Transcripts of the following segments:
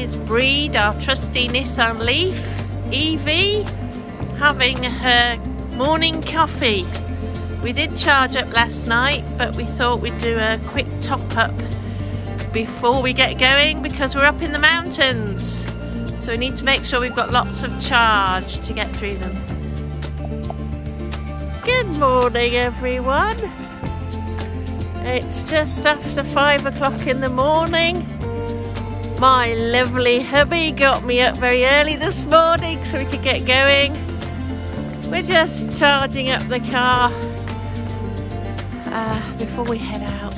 is Breed, our trusty Nissan Leaf EV, having her morning coffee. We did charge up last night, but we thought we'd do a quick top up before we get going because we're up in the mountains. So we need to make sure we've got lots of charge to get through them. Good morning, everyone. It's just after 5 o'clock in the morning. My lovely hubby got me up very early this morning so we could get going. We're just charging up the car before we head out.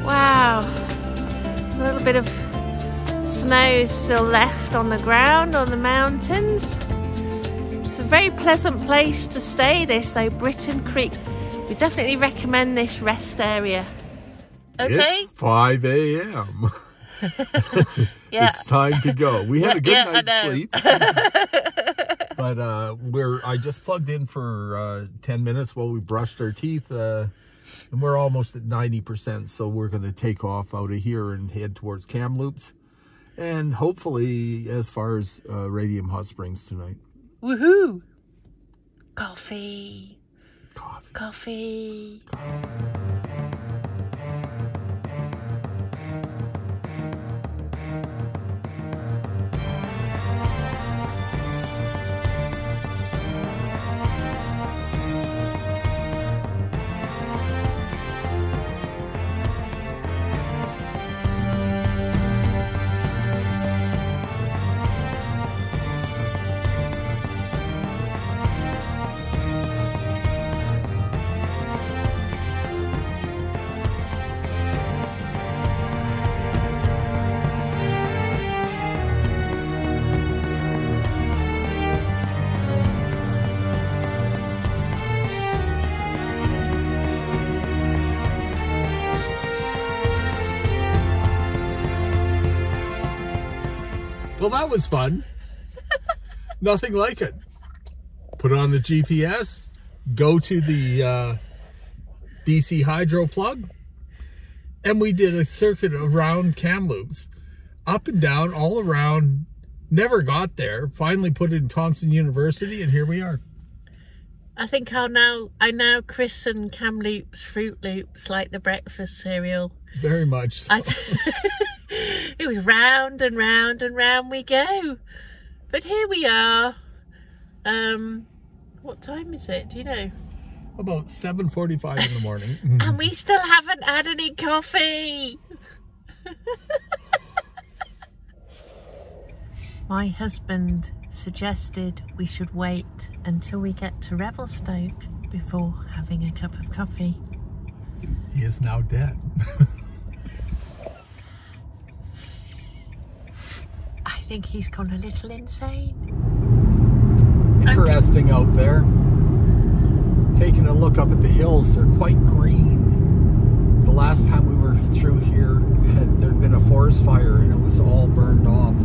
Wow, there's a little bit of snow still left on the ground on the mountains. It's a very pleasant place to stay, this though, Britton Creek. We definitely recommend this rest area. Okay. It's 5 a.m. Yeah. It's time to go. We had a good night's sleep. But I just plugged in for 10 minutes while we brushed our teeth. And we're almost at 90%. So we're going to take off out of here and head towards Kamloops. And hopefully as far as Radium Hot Springs tonight. Woohoo! Coffee. Coffee. Coffee. Well, that was fun. Nothing like it. Put on the GPS, go to the DC hydro plug, and we did a circuit around Kamloops, up and down, all around, never got there, finally put it in Thompson University, and here we are. I think I now christen Kamloops Fruit Loops like the breakfast cereal. Very much so. It was round and round and round we go. But here we are. What time is it? Do you know? About 7:45 in the morning. And we still haven't had any coffee. My husband suggested we should wait until we get to Revelstoke before having a cup of coffee. He is now dead. I think he's gone a little insane. Interesting out there. Taking a look up at the hills, they're quite green. The last time we were through here, there'd been a forest fire and it was all burned off.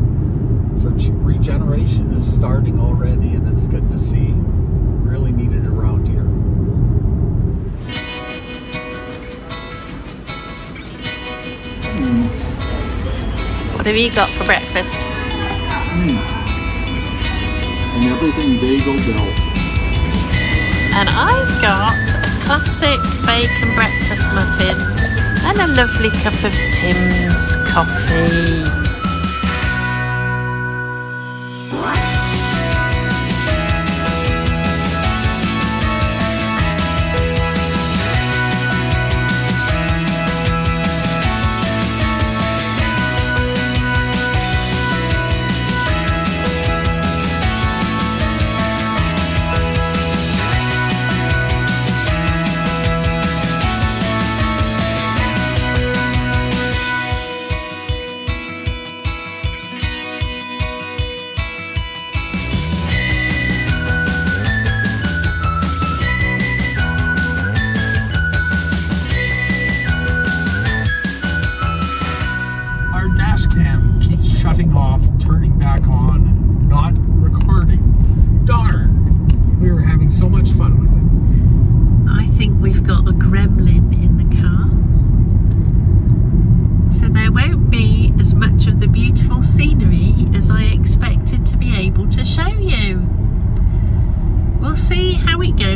So regeneration is starting already, and it's good to see. Really needed around here. What have you got for breakfast? And everything bagel built. And I've got a classic bacon breakfast muffin and a lovely cup of Tim's coffee.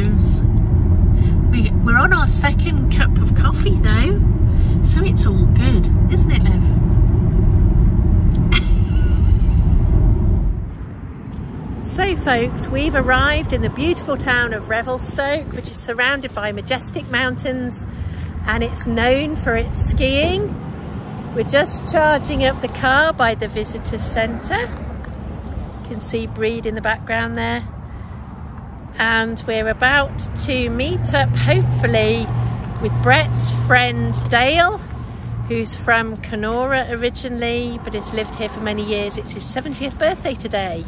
goes. We're on our second cup of coffee though, so it's all good, isn't it, Liv? So folks, we've arrived in the beautiful town of Revelstoke, which is surrounded by majestic mountains, and it's known for its skiing. We're just charging up the car by the visitor centre. You can see Breed in the background there. And we're about to meet up, hopefully, with Brett's friend Dale, who's from Kenora originally, but has lived here for many years. It's his 70th birthday today.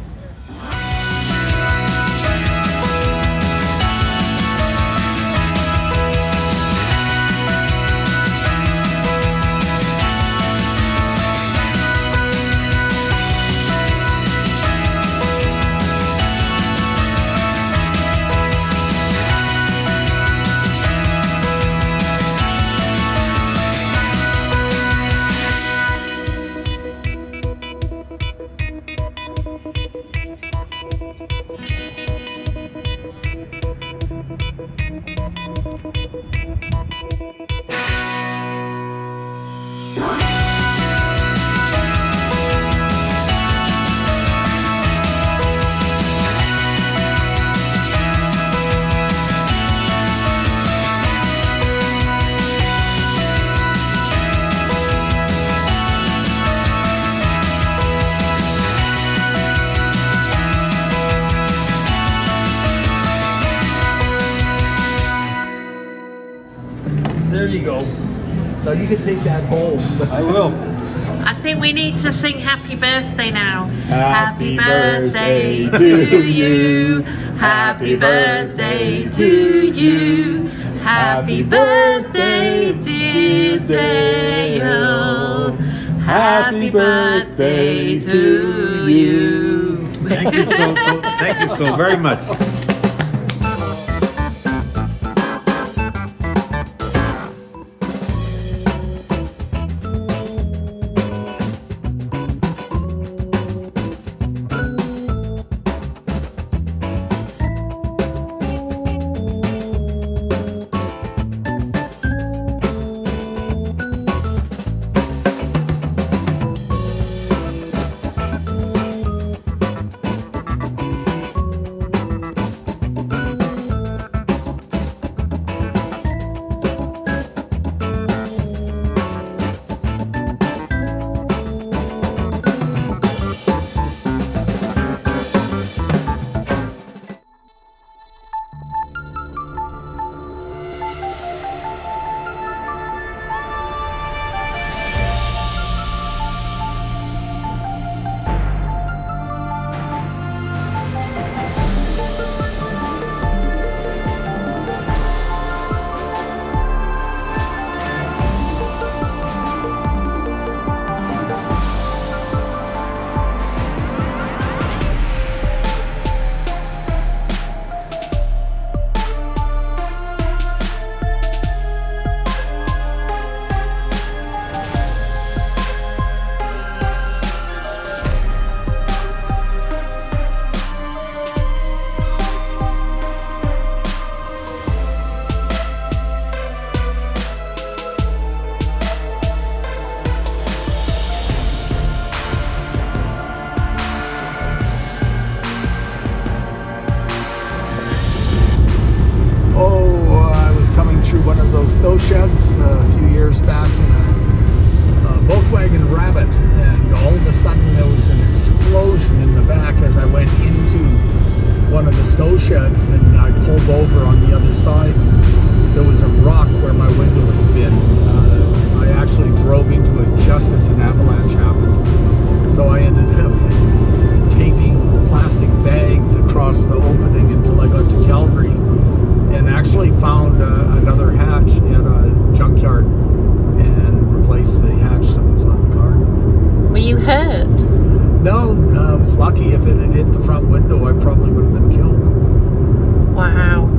There you go. So you can take that home. I will. I think we need to sing happy birthday now. Happy birthday to you. Happy birthday to you. Happy birthday, dear Dale. Happy birthday to you. Thank you so very much. snow sheds a few years back in a Volkswagen Rabbit, and all of a sudden there was an explosion in the back as I went into one of the snow sheds, and I pulled over on the other side. There was a rock where my window had been. I actually drove into it just as an avalanche happened. So I ended up taping plastic bags across the opening until I got to Calgary, and actually found another hatch at a junkyard and replaced the hatch that was on the car. Were you hurt? No, I was lucky. If it had hit the front window, I probably would have been killed. Wow.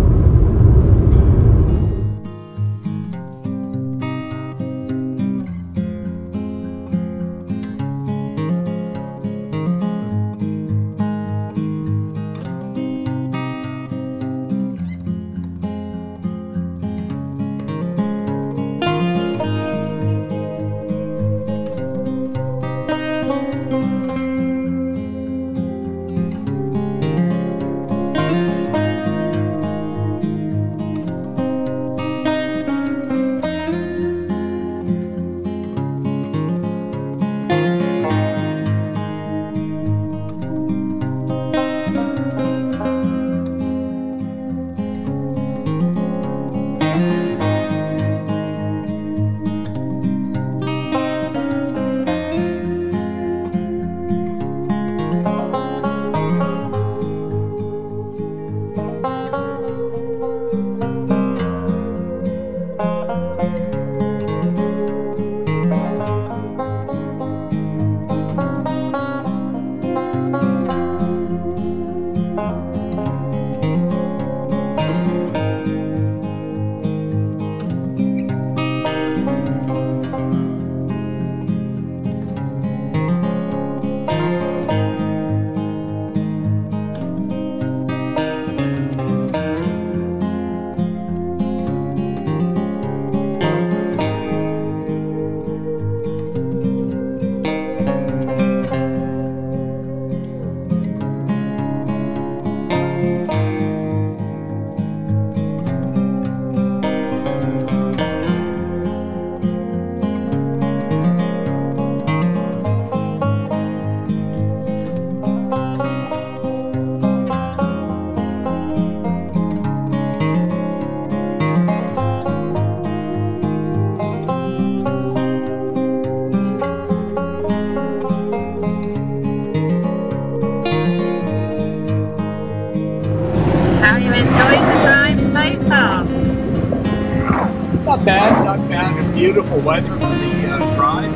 Not bad, not bad. And beautiful weather for the drive.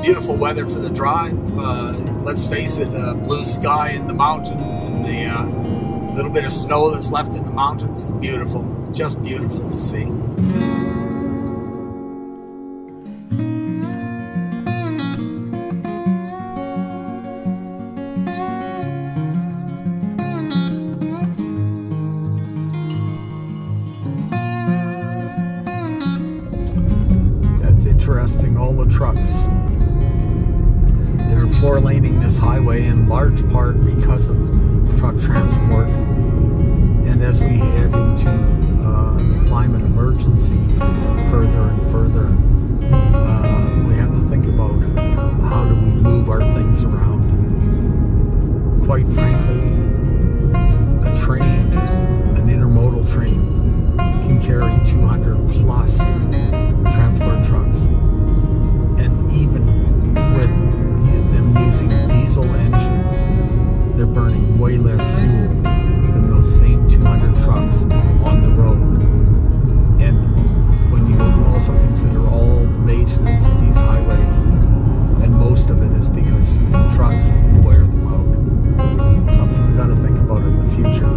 Beautiful weather for the drive. Let's face it, blue sky in the mountains and the little bit of snow that's left in the mountains. Beautiful, just beautiful to see. Interesting, all the trucks, they're four-laning this highway in large part because of truck transport, and as we head into climate emergency further and further, we have to think about how do we move our things around. And quite frankly, a train, an intermodal train, can carry 200 plus transport trucks, and even with them using diesel engines, they're burning way less fuel than those same 200 trucks on the road. And when you also consider all the maintenance of these highways, and most of it is because trucks wear them out, something we got to think about in the future.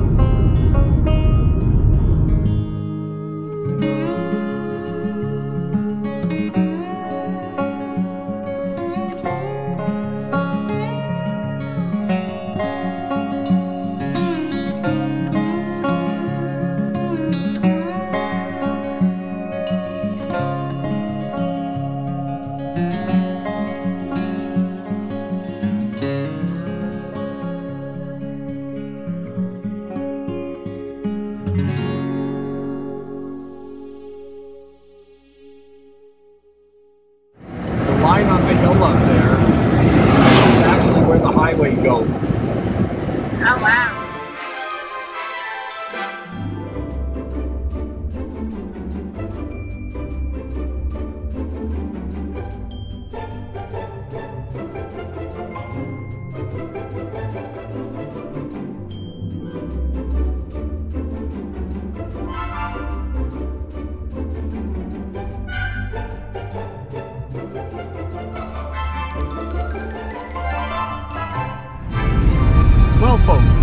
Well, folks,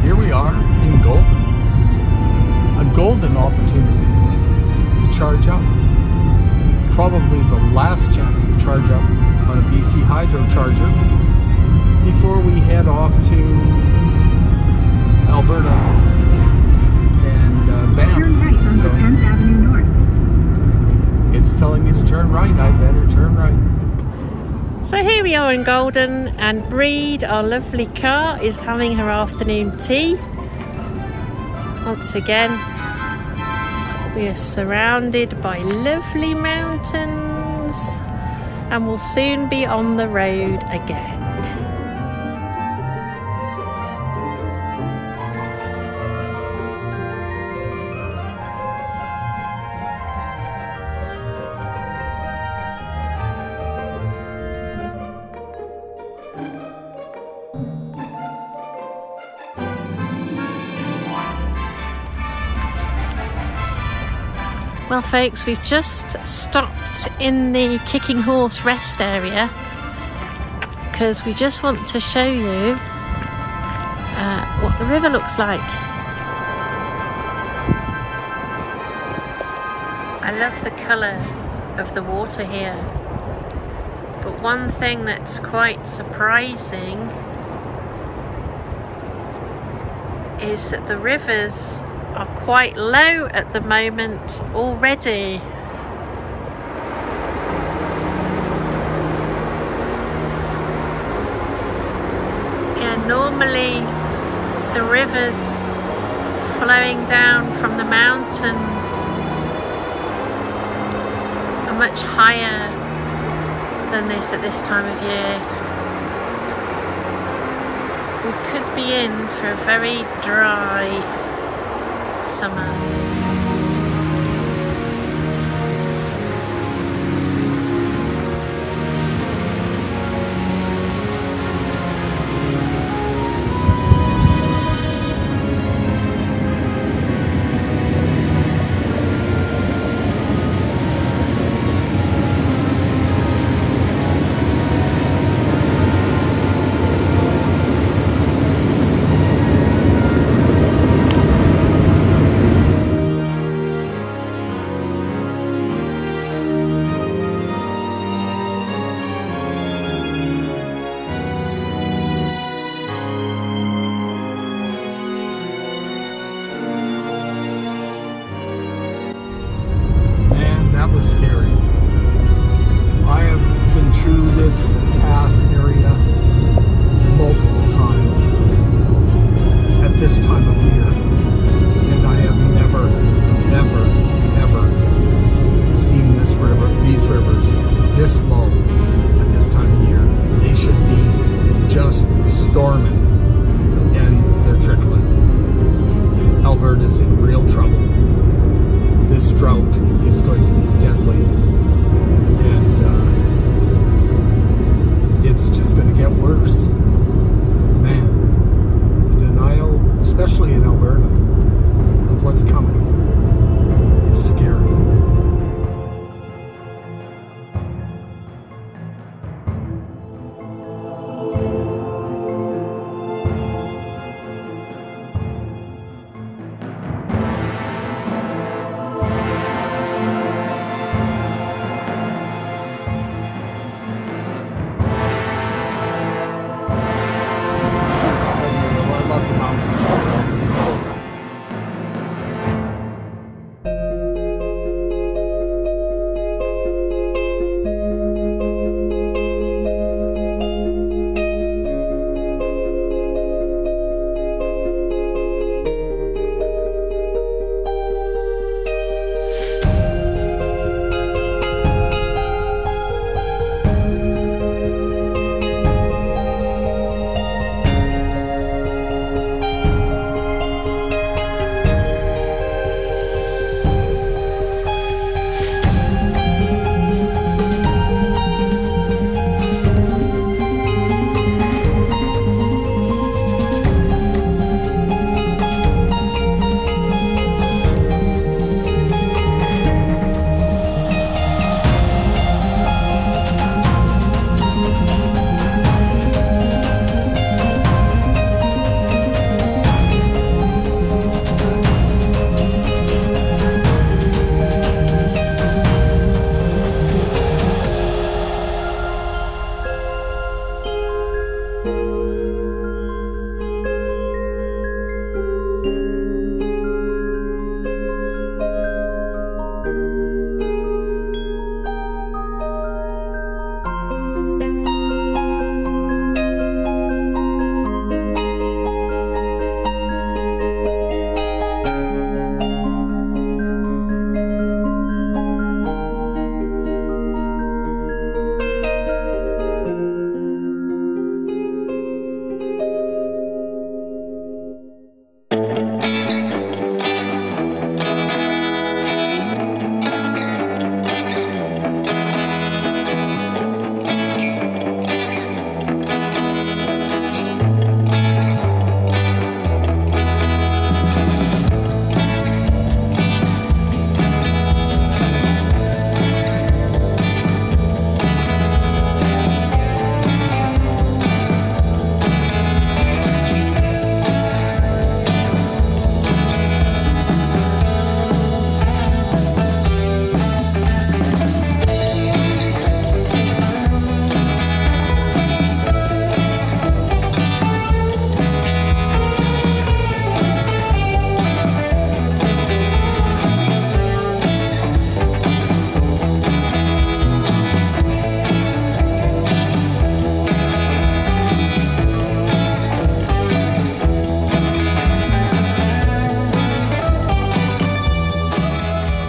here we are in Golden. A golden opportunity to charge up. Probably the last chance to charge up on a BC Hydro charger before we head off to Alberta and Banff. Turn right onto 10th Avenue North. It's telling me to turn right. I better turn right. So here we are in Golden, and Breed, our lovely car, is having her afternoon tea. Once again, we are surrounded by lovely mountains, and we'll soon be on the road again. Well folks, we've just stopped in the Kicking Horse rest area because we just want to show you what the river looks like. I love the colour of the water here, but one thing that's quite surprising is that the rivers are quite low at the moment already. Yeah, normally the rivers flowing down from the mountains are much higher than this at this time of year. We could be in for a very dry summer. this drought is going to be deadly, and it's just going to get worse. Man, the denial, especially in Alberta, of what's coming is scary.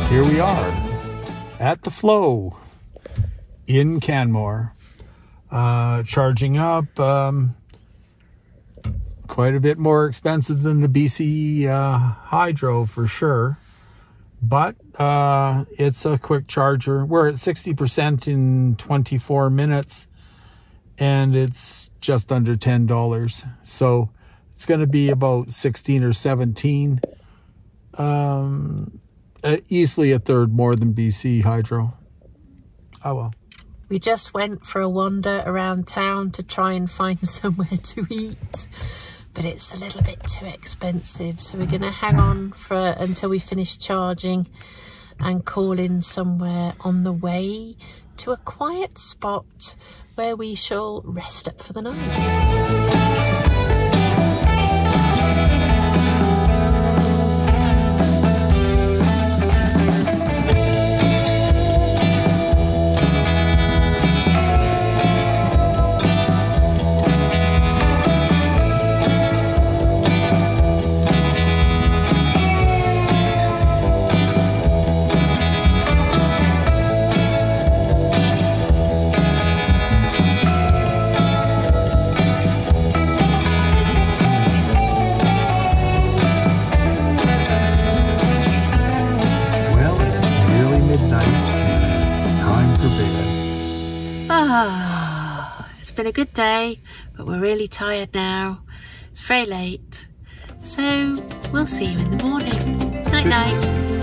Here we are at the flow in Canmore, charging up, quite a bit more expensive than the BC Hydro for sure, but it's a quick charger. We're at 60% in 24 minutes and it's just under $10, so it's going to be about 16 or 17, easily a third more than BC Hydro. Oh well. We just went for a wander around town to try and find somewhere to eat, but it's a little bit too expensive, so we're going to hang on until we finish charging and call in somewhere on the way to a quiet spot where we shall rest up for the night. been a good day, but we're really tired now. It's very late. So we'll see you in the morning. Night night.